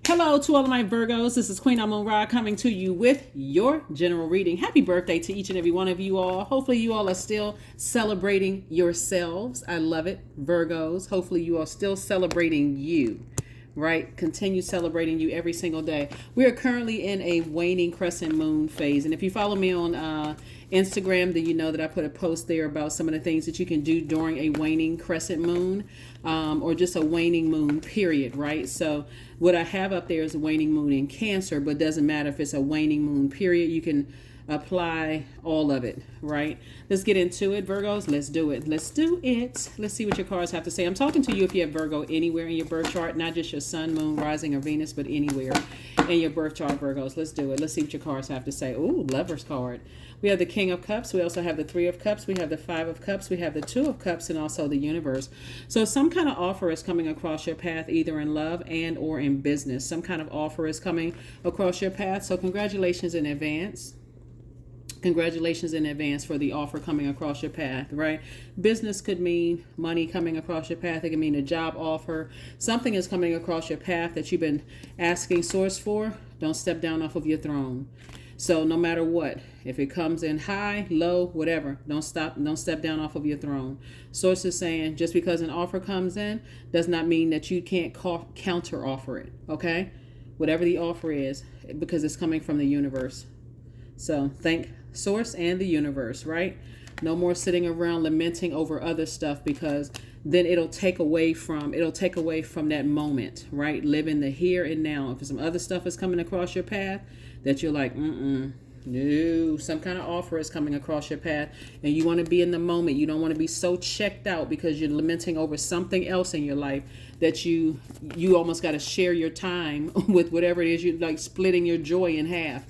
Hello to all of my Virgos. This is Queen Amun Ra coming to you with your general reading. Happy birthday to each and every one of you all. Hopefully you all are still celebrating yourselves. I love it. Virgos, hopefully you are still celebrating you. Right? Continue celebrating you every single day. We are currently in a waning crescent moon phase. And if you follow me on Instagram, then you know that I put a post there about some of the things that you can do during a waning crescent moon or just a waning moon, period, right? So what I have up there is a waning moon in Cancer, but it doesn't matter if it's a waning moon, period. You can apply all of it, right? Let's get into it, Virgos. Let's do it. Let's do it. Let's see what your cards have to say. I'm talking to you if you have Virgo anywhere in your birth chart, not just your sun, moon, rising, or Venus, but anywhere in your birth chart, Virgos. Let's do it. Let's see what your cards have to say. Ooh, Lover's card. We have the King of Cups. We also have the Three of Cups. We have the Five of Cups. We have the Two of Cups, and also the Universe. So some kind of offer is coming across your path, either in love and or in business. Some kind of offer is coming across your path. So congratulations in advance. Congratulations in advance for the offer coming across your path, right? Business could mean money coming across your path. It can mean a job offer. Something is coming across your path that you've been asking source for. Don't step down off of your throne. So no matter what, if it comes in high, low, whatever, don't step down off of your throne. Source is saying just because an offer comes in does not mean that you can't counter offer it, okay? Whatever the offer is, because it's coming from the universe. So thank source and the universe, right? No more sitting around lamenting over other stuff, because then it'll take away from that moment, right? Live in the here and now. If some other stuff is coming across your path that you're like, no, some kind of offer is coming across your path and you want to be in the moment. You don't want to be so checked out because you're lamenting over something else in your life that you almost got to share your time with whatever it is. You're like splitting your joy in half.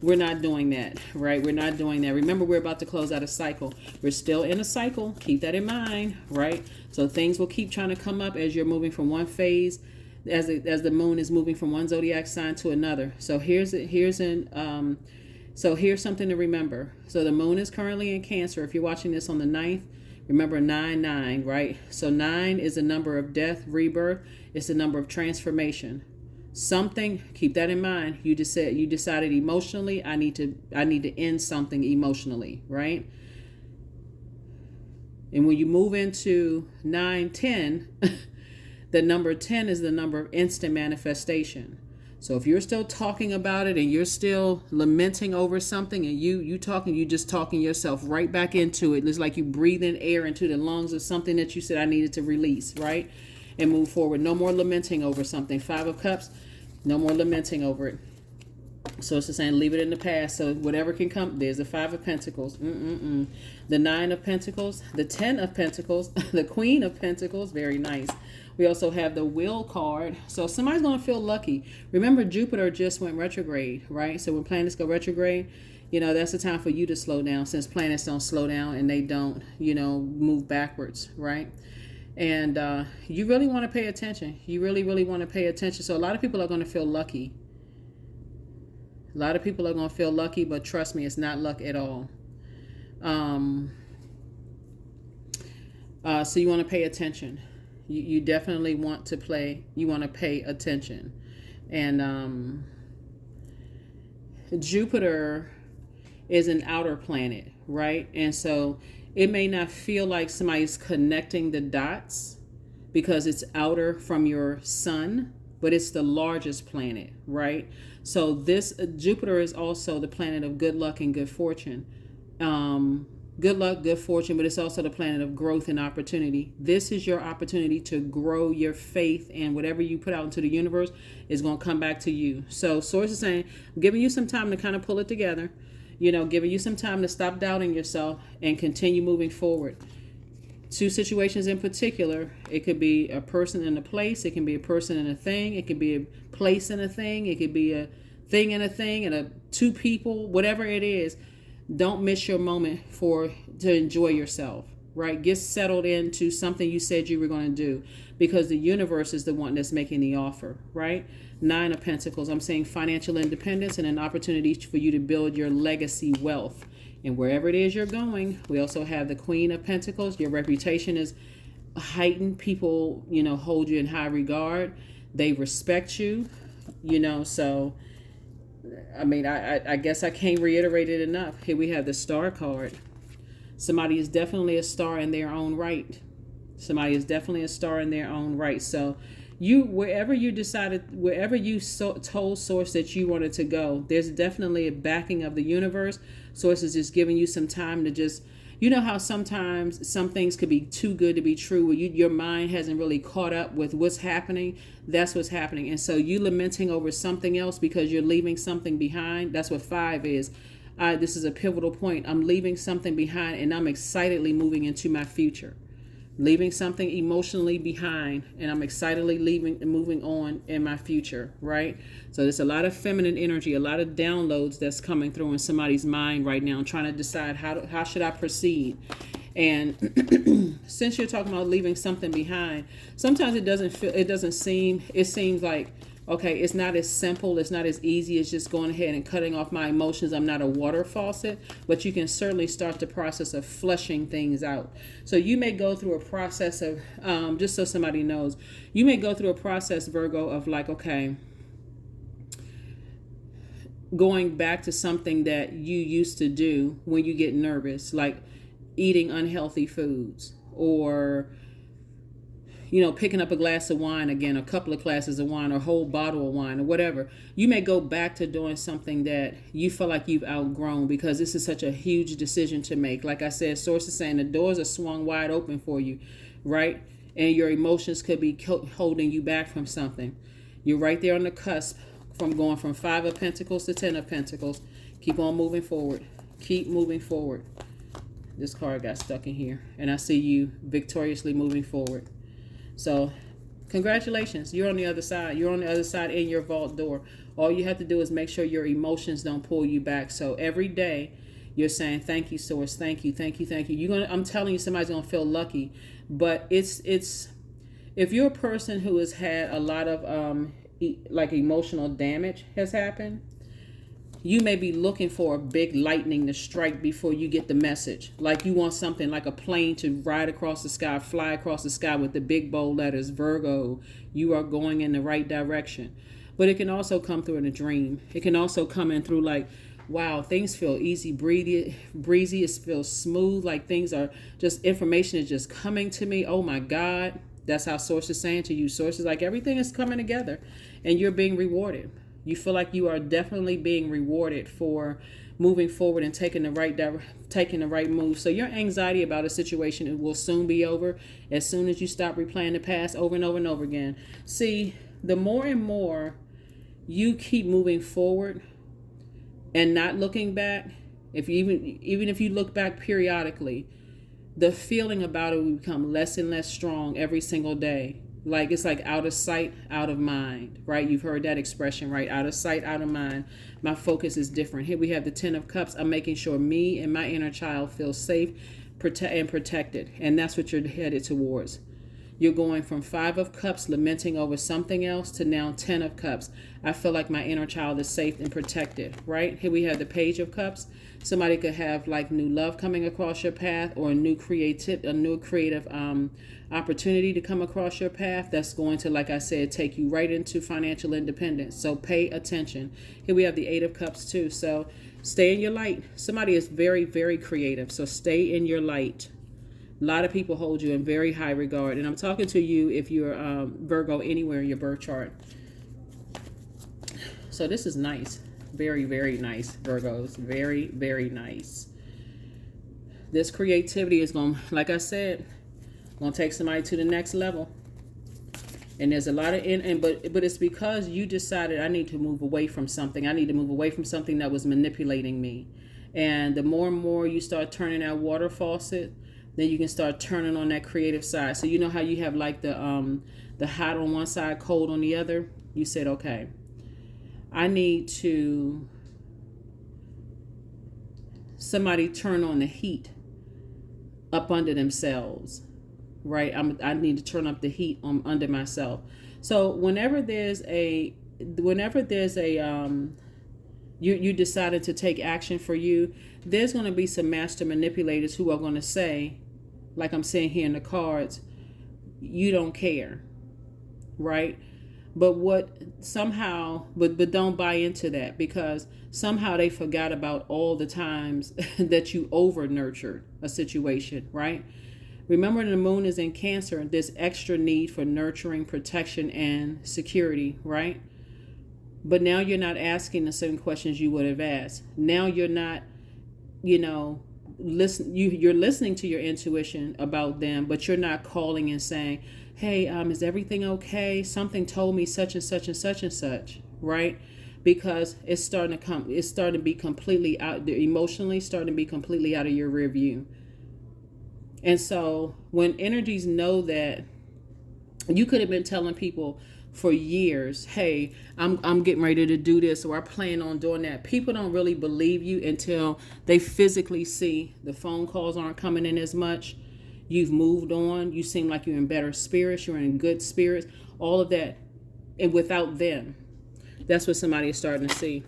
We're not doing that, right? We're not doing that. Remember, we're about to close out a cycle. We're still in a cycle. Keep that in mind, right? So things will keep trying to come up as you're moving from one phase, as the moon is moving from one zodiac sign to another. So here's something to remember. So the moon is currently in Cancer. If you're watching this on the 9th, remember 9-9, right? So 9 is a number of death, rebirth. It's a number of transformation. Something, keep that in mind. You decided emotionally, I need to end something emotionally, right? And when you move into 9-10, the number 10 is the number of instant manifestation. So if you're still talking about it and you're still lamenting over something and you just talking yourself right back into it. It's like you breathing air into the lungs of something that you said I needed to release, right? And move forward. No more lamenting over something. Five of Cups, no more lamenting over it. So it's just saying leave it in the past. So whatever can come, there's the Five of Pentacles, the Nine of Pentacles, the 10 of Pentacles, the Queen of Pentacles, very nice. We also have the Will card. So somebody's going to feel lucky. Remember, Jupiter just went retrograde, right? So when planets go retrograde, that's the time for you to slow down, since planets don't slow down and they don't, move backwards, right? And you really want to pay attention. You really, really want to pay attention. So a lot of people are going to feel lucky. A lot of people are going to feel lucky, but trust me, it's not luck at all. So you want to pay attention. You definitely want to pay attention. And Jupiter is an outer planet, right? And so it may not feel like somebody's connecting the dots because it's outer from your sun, but it's the largest planet, right? So this Jupiter is also the planet of good luck and good fortune. Good luck, good fortune, but it's also the planet of growth and opportunity. This is your opportunity to grow your faith, and whatever you put out into the universe is going to come back to you. So Source is saying, I'm giving you some time to kind of pull it together, giving you some time to stop doubting yourself and continue moving forward. Two situations in particular. It could be a person and a place. It can be a person and a thing. It could be a place and a thing. It could be a thing and two people, whatever it is. Don't miss your moment to enjoy yourself, right? Get settled into something you said you were going to do, because the universe is the one that's making the offer, right? Nine of Pentacles. I'm saying financial independence and an opportunity for you to build your legacy wealth. And wherever it is you're going, we also have the Queen of Pentacles. Your reputation is heightened. People, hold you in high regard. They respect you. So I mean, I guess I can't reiterate it enough. Here we have the star card. Somebody is definitely a star in their own right. Somebody is definitely a star in their own right. So wherever you told source that you wanted to go, there's definitely a backing of the universe. Source is just giving you some time to just, how sometimes some things could be too good to be true, where your mind hasn't really caught up with what's happening. That's what's happening. And so you lamenting over something else because you're leaving something behind. That's what 5 is. This is a pivotal point. I'm leaving something behind, and I'm excitedly moving into my future. Leaving something emotionally behind, and I'm excitedly leaving and moving on in my future, right? So there's a lot of feminine energy, a lot of downloads that's coming through in somebody's mind right now, trying to decide how should I proceed. And since you're talking about leaving something behind, sometimes it seems like, okay, it's not as simple, it's not as easy as just going ahead and cutting off my emotions. I'm not a water faucet, but you can certainly start the process of flushing things out. So you may go through a process of, just so somebody knows, you may go through a process, Virgo, of like, okay, going back to something that you used to do when you get nervous, like eating unhealthy foods, or picking up a glass of wine again, a couple of glasses of wine, or a whole bottle of wine, or whatever. You may go back to doing something that you feel like you've outgrown, because this is such a huge decision to make. Like I said, source is saying the doors are swung wide open for you, right? And your emotions could be holding you back from something. You're right there on the cusp from going from 5 of Pentacles to 10 of Pentacles. Keep on moving forward. Keep moving forward. This card got stuck in here, and I see you victoriously moving forward. So congratulations, you're on the other side. You're on the other side in your vault door. All you have to do is make sure your emotions don't pull you back. So every day you're saying, thank you, source. Thank you. Thank you. Thank you. I'm telling you, somebody's going to feel lucky, but it's, if you're a person who has had a lot of, like emotional damage has happened, you may be looking for a big lightning to strike before you get the message. Like you want something like a plane to ride across the sky, fly across the sky with the big bold letters, Virgo, you are going in the right direction. But it can also come through in a dream. It can also come in through like, wow, things feel easy, breezy. It feels smooth. Like things are just, information is just coming to me. Oh my God. That's how source is saying to you. Source is like, everything is coming together and you're being rewarded. You feel like you are definitely being rewarded for moving forward and taking the right move. So your anxiety about a situation will soon be over as soon as you stop replaying the past over and over and over again. See, the more and more you keep moving forward and not looking back, even if you look back periodically, the feeling about it will become less and less strong every single day. Like it's like out of sight, out of mind, right? You've heard that expression, right? Out of sight, out of mind. My focus is different. Here we have the 10 of Cups. I'm making sure me and my inner child feel safe and protected. And that's what you're headed towards. You're going from 5 of Cups, lamenting over something else, to now 10 of Cups. I feel like my inner child is safe and protected, right? Here we have the Page of Cups. Somebody could have like new love coming across your path, or a new creative opportunity to come across your path that's going to, like I said, take you right into financial independence. So pay attention. Here we have the 8 of Cups too. So stay in your light. Somebody is very, very creative. So stay in your light. A lot of people hold you in very high regard. And I'm talking to you if you're Virgo anywhere in your birth chart. So this is nice. Very, very nice, Virgos. Very, very nice. This creativity is going, like I said, going to take somebody to the next level. And there's a lot of, but it's because you decided, I need to move away from something. I need to move away from something that was manipulating me. And the more and more you start turning that water faucet, then you can start turning on that creative side. So you know how you have like the hot on one side, cold on the other? You said, okay, I need to, somebody turn on the heat up under themselves, right? I need to turn up the heat under myself. So whenever there's a you decided to take action for you, there's going to be some master manipulators who are going to say, like I'm saying here in the cards, you don't care, right? But what somehow, but don't buy into that, because somehow they forgot about all the times that you over nurtured a situation, right? Remember, the moon is in Cancer, this extra need for nurturing, protection, and security, right? But now you're not asking the same questions you would have asked. Now you're not, you're listening to your intuition about them, but you're not calling and saying, hey, is everything okay? Something told me such and such and such and such, right? Because it's starting to be completely out, emotionally starting to be completely out of your rear view. And so when energies know that, you could have been telling people for years, hey, I'm getting ready to do this, or I plan on doing that. People don't really believe you until they physically see the phone calls aren't coming in as much. You've moved on. You seem like you're in better spirits. You're in good spirits. All of that. And without them, that's what somebody is starting to see.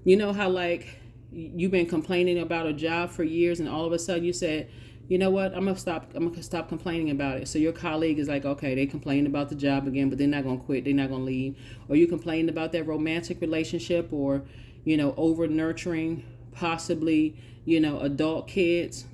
You know how, like, you've been complaining about a job for years, and all of a sudden you said, you know what, I'm gonna stop complaining about it. So your colleague is like, okay, they complained about the job again, but they're not gonna quit, they're not gonna leave. Or you complained about that romantic relationship, or over nurturing, possibly adult kids.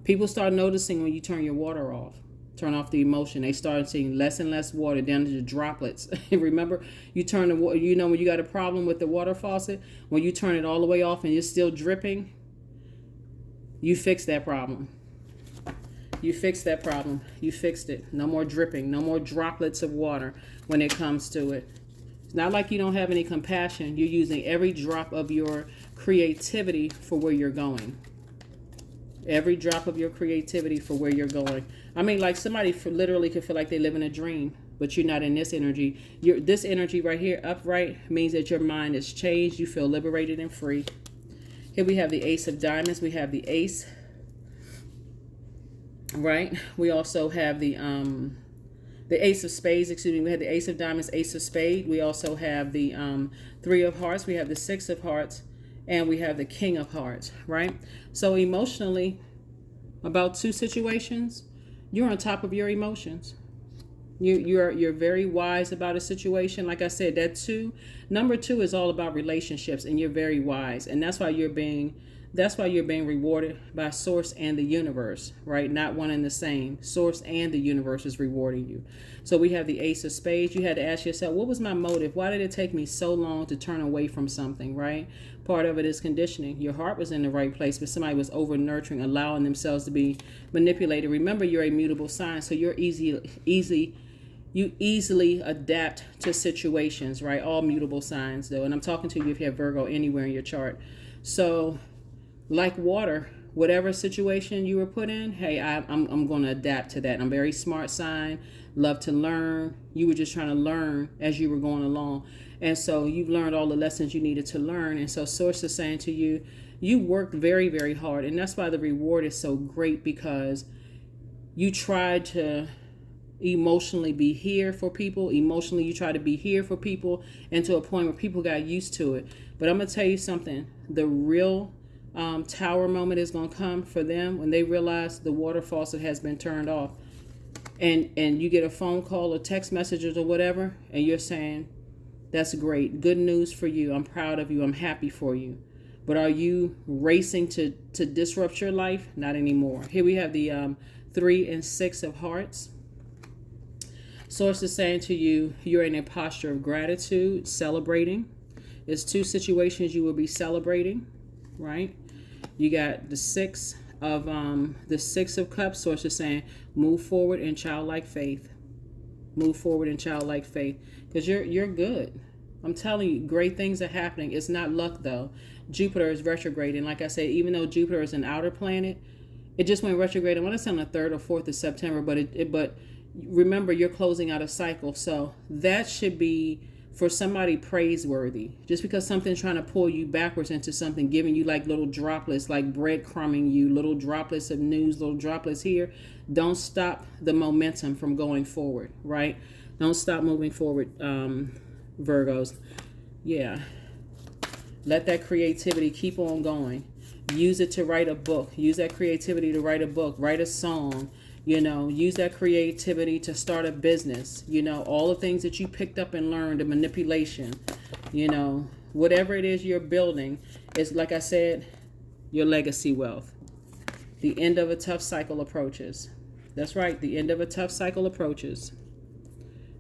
People start noticing when you turn your water off, turn off the emotion. They start seeing less and less water, down to the droplets. Remember, you turn the water, when you got a problem with the water faucet, when you turn it all the way off and it's still dripping, you fix that problem. You fixed that problem. You fixed it. No more dripping, no more droplets of water when it comes to it. It's not like you don't have any compassion. You're using every drop of your creativity for where you're going. Every drop of your creativity for where you're going. I mean, like, somebody literally could feel like they live in a dream, but you're not in this energy. This energy right here, upright, means that your mind is changed. You feel liberated and free. Here we have the Ace of Diamonds. We have the Ace, right? We also have the Ace of Spades, excuse me. We have the Ace of Diamonds, Ace of Spades. We also have the Three of Hearts. We have the Six of Hearts, and we have the King of Hearts, right? So emotionally, about two situations, you're on top of your emotions. You're very wise about a situation. Like I said, number two is all about relationships, and you're very wise, and that's why you're being rewarded by Source and the universe, right? Not one and the same. Source and the universe is rewarding you. So we have the Ace of Spades. You had to ask yourself, what was my motive? Why did it take me so long to turn away from something, right? Part of it is conditioning. Your heart was in the right place, but somebody was over nurturing, allowing themselves to be manipulated. Remember, you're a mutable sign, so you easily adapt to situations, right? All mutable signs, though. And I'm talking to you if you have Virgo anywhere in your chart. So, like water, whatever situation you were put in, hey, I'm going to adapt to that. I'm a very smart sign, love to learn. You were just trying to learn as you were going along. And so you've learned all the lessons you needed to learn. And so Source is saying to you, you worked very, very hard. And that's why the reward is so great, because you tried to emotionally be here for people. Emotionally, you try to be here for people, and to a point where people got used to it. But I'm going to tell you something. The real tower moment is going to come for them when they realize the water faucet has been turned off, and you get a phone call or text messages or whatever, and you're saying, that's great, good news for you, I'm proud of you, I'm happy for you. But are you racing to disrupt your life? Not anymore. Here we have the 3 and 6 of Hearts. Source is saying to you, you're in a posture of gratitude, celebrating. There's two situations you will be celebrating, right? You got the Six of Cups. Source is saying, move forward in childlike faith. Move forward in childlike faith, because you're good. I'm telling you, great things are happening. It's not luck, though. Jupiter is retrograde, and like I said, even though Jupiter is an outer planet, it just went retrograde. I want to say on the 3rd or 4th of September, but remember, you're closing out a cycle, so that should be, for somebody, praiseworthy. Just because something's trying to pull you backwards into something, giving you like little droplets, like breadcrumbing you, little droplets of news, little droplets here, don't stop the momentum from going forward, right? Don't stop moving forward, Virgos. Yeah. Let that creativity keep on going. Use it to write a book. Use that creativity to write a book, write a song, You know, use that creativity to start a business. You know, all the things that you picked up and learned, the manipulation, you know, whatever it is you're building, is, like I said, your legacy wealth. The end of a tough cycle approaches. That's right. The end of a tough cycle approaches.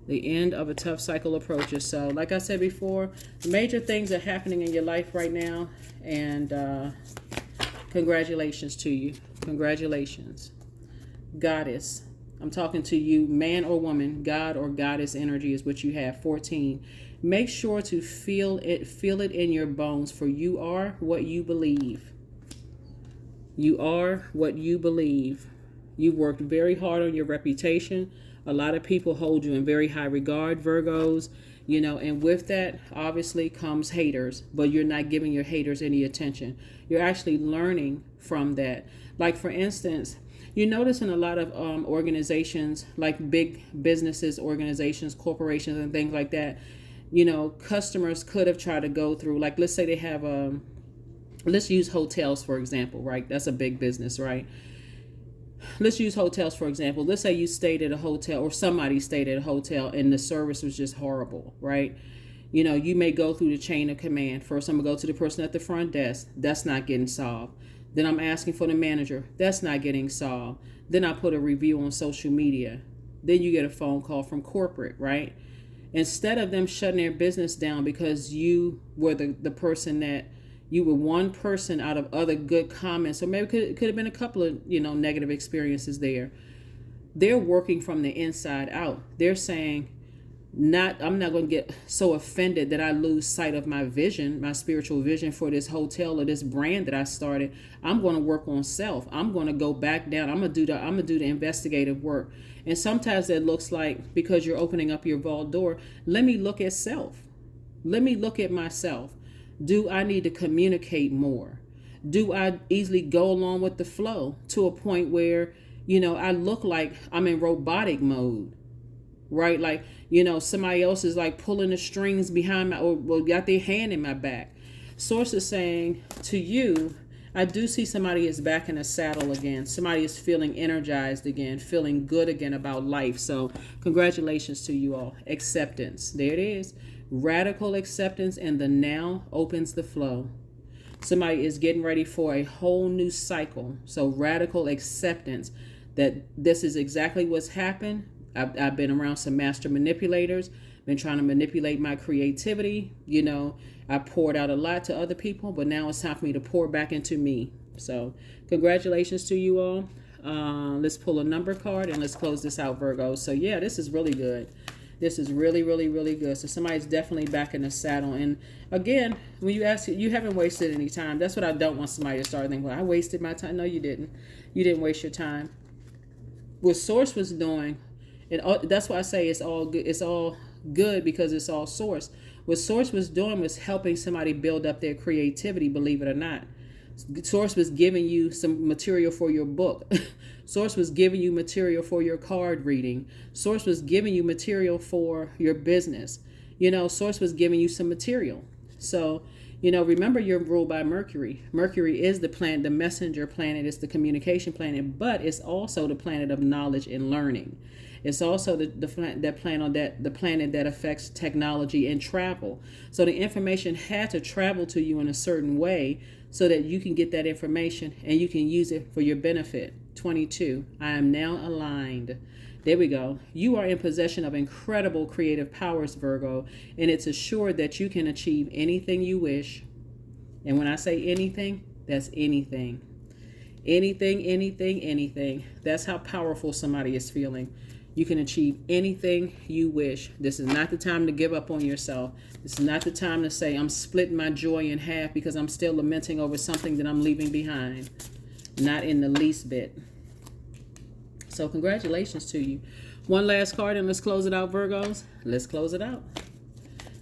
The end of a tough cycle approaches. So, like I said before, major things are happening in your life right now. And congratulations to you. Congratulations. Goddess. I'm talking to you, man or woman. God or goddess energy is what you have. 14. Make sure to feel it in your bones, for you are what you believe. You are what you believe. You worked very hard on your reputation. A lot of people hold you in very high regard, Virgos, you know, and with that obviously comes haters, but you're not giving your haters any attention. You're actually learning from that. Like, for instance, you notice in a lot of organizations, like big businesses, organizations, corporations, and things like that, you know, customers could have tried to go through, like, let's say they have let's use hotels, for example, right? That's a big business, right? Let's use hotels, for example. Let's say you stayed at a hotel, or somebody stayed at a hotel, and the service was just horrible, right? You know, you may go through the chain of command. First, I'm going to go to the person at the front desk. That's not getting solved. Then I'm asking for the manager. That's not getting solved. Then I put a review on social media. Then you get a phone call from corporate, right? Instead of them shutting their business down because you were the person that, you were one person out of other good comments, or maybe it could have been a couple of, you know, negative experiences there. They're working from the inside out. They're saying, I'm not going to get so offended that I lose sight of my vision, my spiritual vision for this hotel or this brand that I started. I'm going to work on self. I'm going to go back down. I'm going to do the investigative work. And sometimes that looks like, because you're opening up your vault door, let me look at self. Let me look at myself. Do I need to communicate more? Do I easily go along with the flow to a point where, you know, I look like I'm in robotic mode, right? Like, you know, somebody else is like pulling the strings behind my, or got their hand in my back. Source is saying to you, I do see somebody is back in the saddle again. Somebody is feeling energized again, feeling good again about life. So congratulations to you all. Acceptance. There it is. Radical acceptance, and the now opens the flow. Somebody is getting ready for a whole new cycle. So radical acceptance that this is exactly what's happened. I've been around some master manipulators, been trying to manipulate my creativity. You know, I poured out a lot to other people, but now it's time for me to pour back into me. So congratulations to you all. Let's pull a number card and let's close this out, Virgo. So yeah, this is really good. This is really, really, really good. So somebody's definitely back in the saddle. And again, when you ask, you haven't wasted any time. That's what I don't want somebody to start thinking, well, I wasted my time. No, you didn't. You didn't waste your time. What Source was doing, and that's why I say it's all good. It's all good because it's all Source. What Source was doing was helping somebody build up their creativity, believe it or not. Source was giving you some material for your book. Source was giving you material for your card reading. Source was giving you material for your business. You know, Source was giving you some material. So, you know, remember you're ruled by Mercury. Mercury is the planet, the messenger planet, it's the communication planet, but it's also the planet of knowledge and learning. It's also the planet that affects technology and travel. So the information had to travel to you in a certain way so that you can get that information and you can use it for your benefit. 22. I am now aligned. There we go. You are in possession of incredible creative powers, Virgo, and it's assured that you can achieve anything you wish. And when I say anything, that's anything. Anything, anything, anything. That's how powerful somebody is feeling. You can achieve anything you wish. This is not the time to give up on yourself. This is not the time to say, I'm splitting my joy in half because I'm still lamenting over something that I'm leaving behind. Not in the least bit. So congratulations to you. One last card and let's close it out, Virgos. Let's close it out.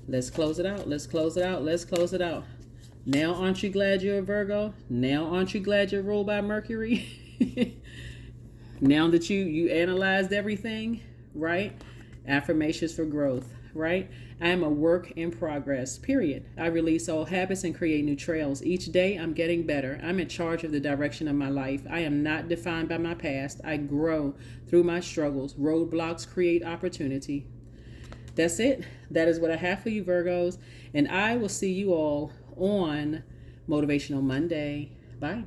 Let's close it out. Let's close it out. Let's close it out. Now aren't you glad you're a Virgo? Now aren't you glad you're ruled by Mercury? Now that you analyzed everything, right? Affirmations for growth, right? I am a work in progress, period. I release old habits and create new trails. Each day I'm getting better. I'm in charge of the direction of my life. I am not defined by my past. I grow through my struggles. Roadblocks create opportunity. That's it. That is what I have for you, Virgos. And I will see you all on Motivational Monday. Bye.